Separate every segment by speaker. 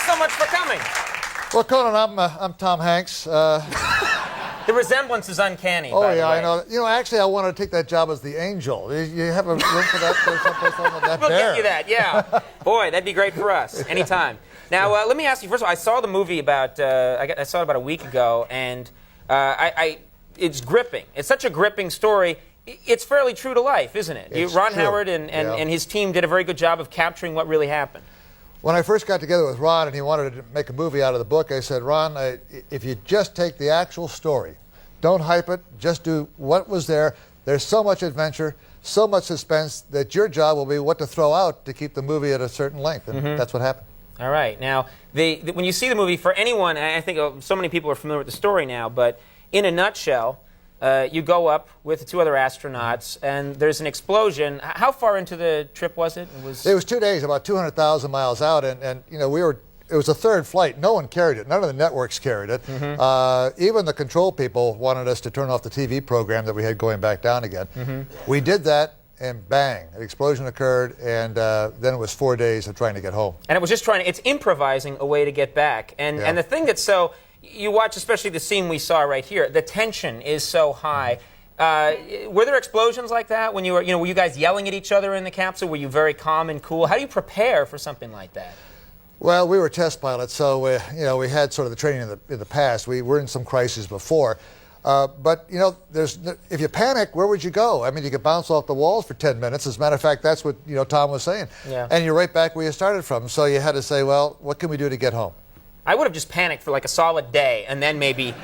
Speaker 1: so much for coming.
Speaker 2: Well, Conan, I'm Tom Hanks.
Speaker 1: The resemblance is uncanny.
Speaker 2: Oh,
Speaker 1: by
Speaker 2: yeah,
Speaker 1: the way.
Speaker 2: I know. You know, actually, I wanted to take that job as the angel. You have a room for that someplace on that
Speaker 1: We'll
Speaker 2: bear.
Speaker 1: get you that, yeah. Boy, that'd be great for us, anytime. Now, let me ask you, first of all, I saw the movie I saw it about a week ago, and it's gripping. It's such a gripping story. It's fairly true to life, isn't it? Ron
Speaker 2: true.
Speaker 1: Howard and his team did a very good job of capturing what really happened.
Speaker 2: When I first got together with Ron and he wanted to make a movie out of the book, I said, Ron, if you just take the actual story, don't hype it, just do what was there. There's so much adventure, so much suspense that your job will be what to throw out to keep the movie at a certain length, and that's what happened.
Speaker 1: All right. Now, when you see the movie, for anyone, I think so many people are familiar with the story now, but in a nutshell, you go up with the two other astronauts, and there's an explosion. How far into the trip was it?
Speaker 2: It was 2 days, about 200,000 miles out, and you know, it was a third flight. No one carried it. None of the networks carried it. Even the control people wanted us to turn off the TV program that we had going back down again. We did that, and bang, an explosion occurred, and then it was 4 days of trying to get home.
Speaker 1: And it was just it's improvising a way to get back. And the thing that's so, you watch especially the scene we saw right here, the tension is so high. Were there explosions like that when you were, were you guys yelling at each other in the capsule? Were you very calm and cool? How do you prepare for something like that?
Speaker 2: Well, we were test pilots, so we had sort of the training in the past. We were in some crises before. But, if you panic, where would you go? I mean, you could bounce off the walls for 10 minutes. As a matter of fact, that's what, Tom was saying.
Speaker 1: Yeah.
Speaker 2: And you're right back where you started from. So you had to say, well, what can we do to get home?
Speaker 1: I would have just panicked for like a solid day and then maybe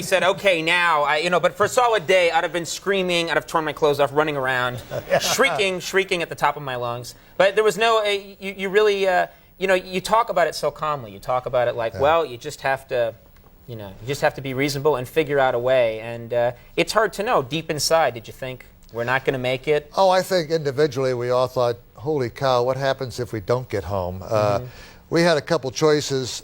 Speaker 1: said, okay, now, but for a solid day, I'd have been screaming, I'd have torn my clothes off, running around, shrieking at the top of my lungs. But there was no, you really, you talk about it so calmly. You talk about it like, well, you just have to, you just have to be reasonable and figure out a way. And it's hard to know. Deep inside, did you think we're not going to make it?
Speaker 2: Oh, I think individually we all thought, holy cow, what happens if we don't get home? We had a couple choices.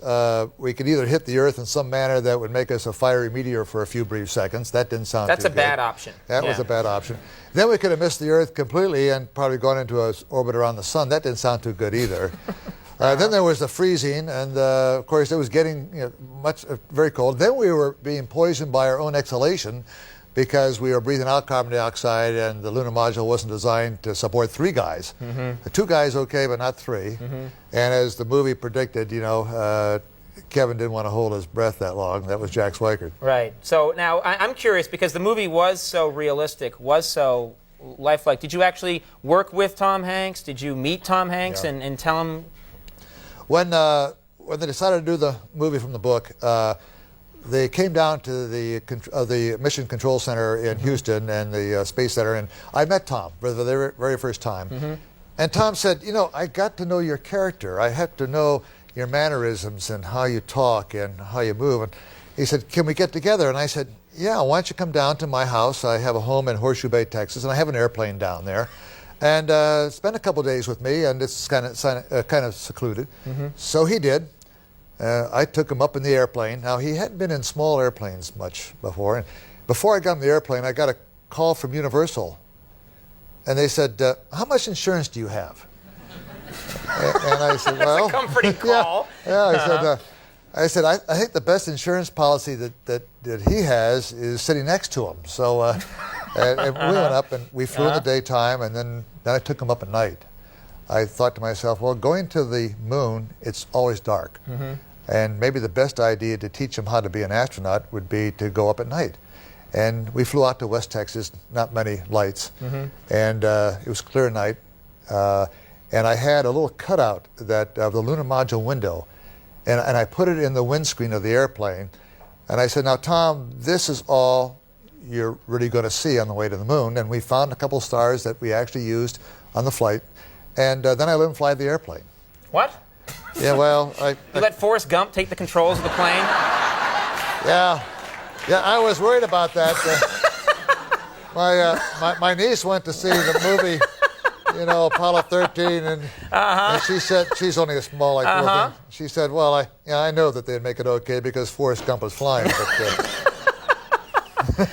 Speaker 2: We could either hit the Earth in some manner that would make us a fiery meteor for a few brief seconds. That didn't sound too good.
Speaker 1: That's a bad option.
Speaker 2: That was a bad option. Then we could have missed the Earth completely and probably gone into an orbit around the sun. That didn't sound too good either. Then there was the freezing, and of course it was getting very cold. Then we were being poisoned by our own exhalation because we were breathing out carbon dioxide, and the lunar module wasn't designed to support 3 guys. The 2 guys okay, but not 3. And as the movie predicted, Kevin didn't want to hold his breath that long. That was Jack Swikert.
Speaker 1: Right. So now I'm curious, because the movie was so realistic, was so lifelike. Did you actually work with Tom Hanks? Did you meet Tom Hanks and tell him?
Speaker 2: When they decided to do the movie from the book, they came down to the Mission Control Center in Houston and the Space Center, and I met Tom for the very first time. And Tom said, I got to know your character. I had to know your mannerisms and how you talk and how you move. And he said, can we get together? And I said, yeah, why don't you come down to my house? I have a home in Horseshoe Bay, Texas, and I have an airplane down there. And spend a couple days with me, and it's kind of secluded. So he did. I took him up in the airplane. Now, he hadn't been in small airplanes much before. And before I got in the airplane, I got a call from Universal. And they said, how much insurance do you have? And I said, well...
Speaker 1: That's a comforting call.
Speaker 2: I said, I think the best insurance policy that he has is sitting next to him. So and we went up, and we flew in the daytime, and then I took him up at night. I thought to myself, well, going to the moon, it's always dark. And maybe the best idea to teach him how to be an astronaut would be to go up at night. And we flew out to West Texas, not many lights, and it was clear night. And I had a little cutout of the lunar module window, and I put it in the windscreen of the airplane. And I said, now, Tom, this is all you're really going to see on the way to the moon. And we found a couple stars that we actually used on the flight. And then I let him fly the airplane.
Speaker 1: What?
Speaker 2: Yeah, well,
Speaker 1: You let Forrest Gump take the controls of the plane?
Speaker 2: Yeah, I was worried about that. My niece went to see the movie, Apollo 13, and she said, she's only a small, little thing. She said, well, I know that they'd make it okay because Forrest Gump was flying. But,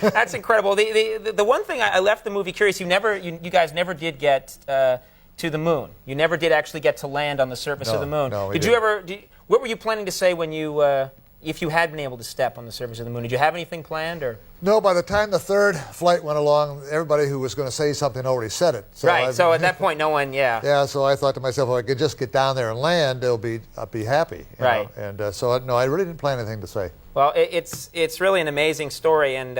Speaker 1: That's incredible. The one thing I left the movie curious, you guys never did get to the moon. You never did actually get to land on the surface of the moon.
Speaker 2: No,
Speaker 1: did you ever? What were you planning to say when you, if you had been able to step on the surface of the moon? Did you have anything planned, or?
Speaker 2: No, by the time the third flight went along, everybody who was going to say something already said it. So
Speaker 1: right, so at that point, no one, yeah.
Speaker 2: Yeah, so I thought to myself, well, I could just get down there and land, I'll be happy. You
Speaker 1: right.
Speaker 2: know? And so, no, I really didn't plan anything to say.
Speaker 1: Well, it's really an amazing story, and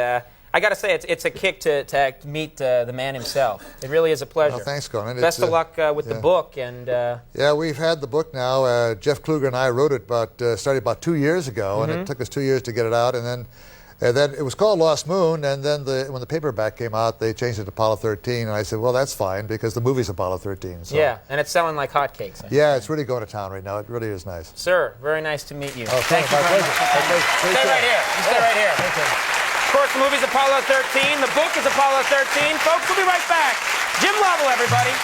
Speaker 1: I got to say, it's a kick to meet the man himself. It really is a pleasure.
Speaker 2: Well, thanks, Conan.
Speaker 1: Best of luck with the book. And
Speaker 2: yeah, we've had the book now. Jeff Kluger and I wrote it started about 2 years ago, and it took us 2 years to get it out. And then it was called Lost Moon, and then when the paperback came out, they changed it to Apollo 13. And I said, well, that's fine, because the movie's Apollo 13. So.
Speaker 1: Yeah, and it's selling like hotcakes.
Speaker 2: Yeah, it's really going to town right now. It really is nice.
Speaker 1: Sir, very nice to meet you.
Speaker 2: Oh,
Speaker 1: Thank you very much. Stay right here. You stay right here.
Speaker 2: Okay.
Speaker 1: Of course, the movie's Apollo 13. The book is Apollo 13. Folks, we'll be right back. Jim Lovell, everybody.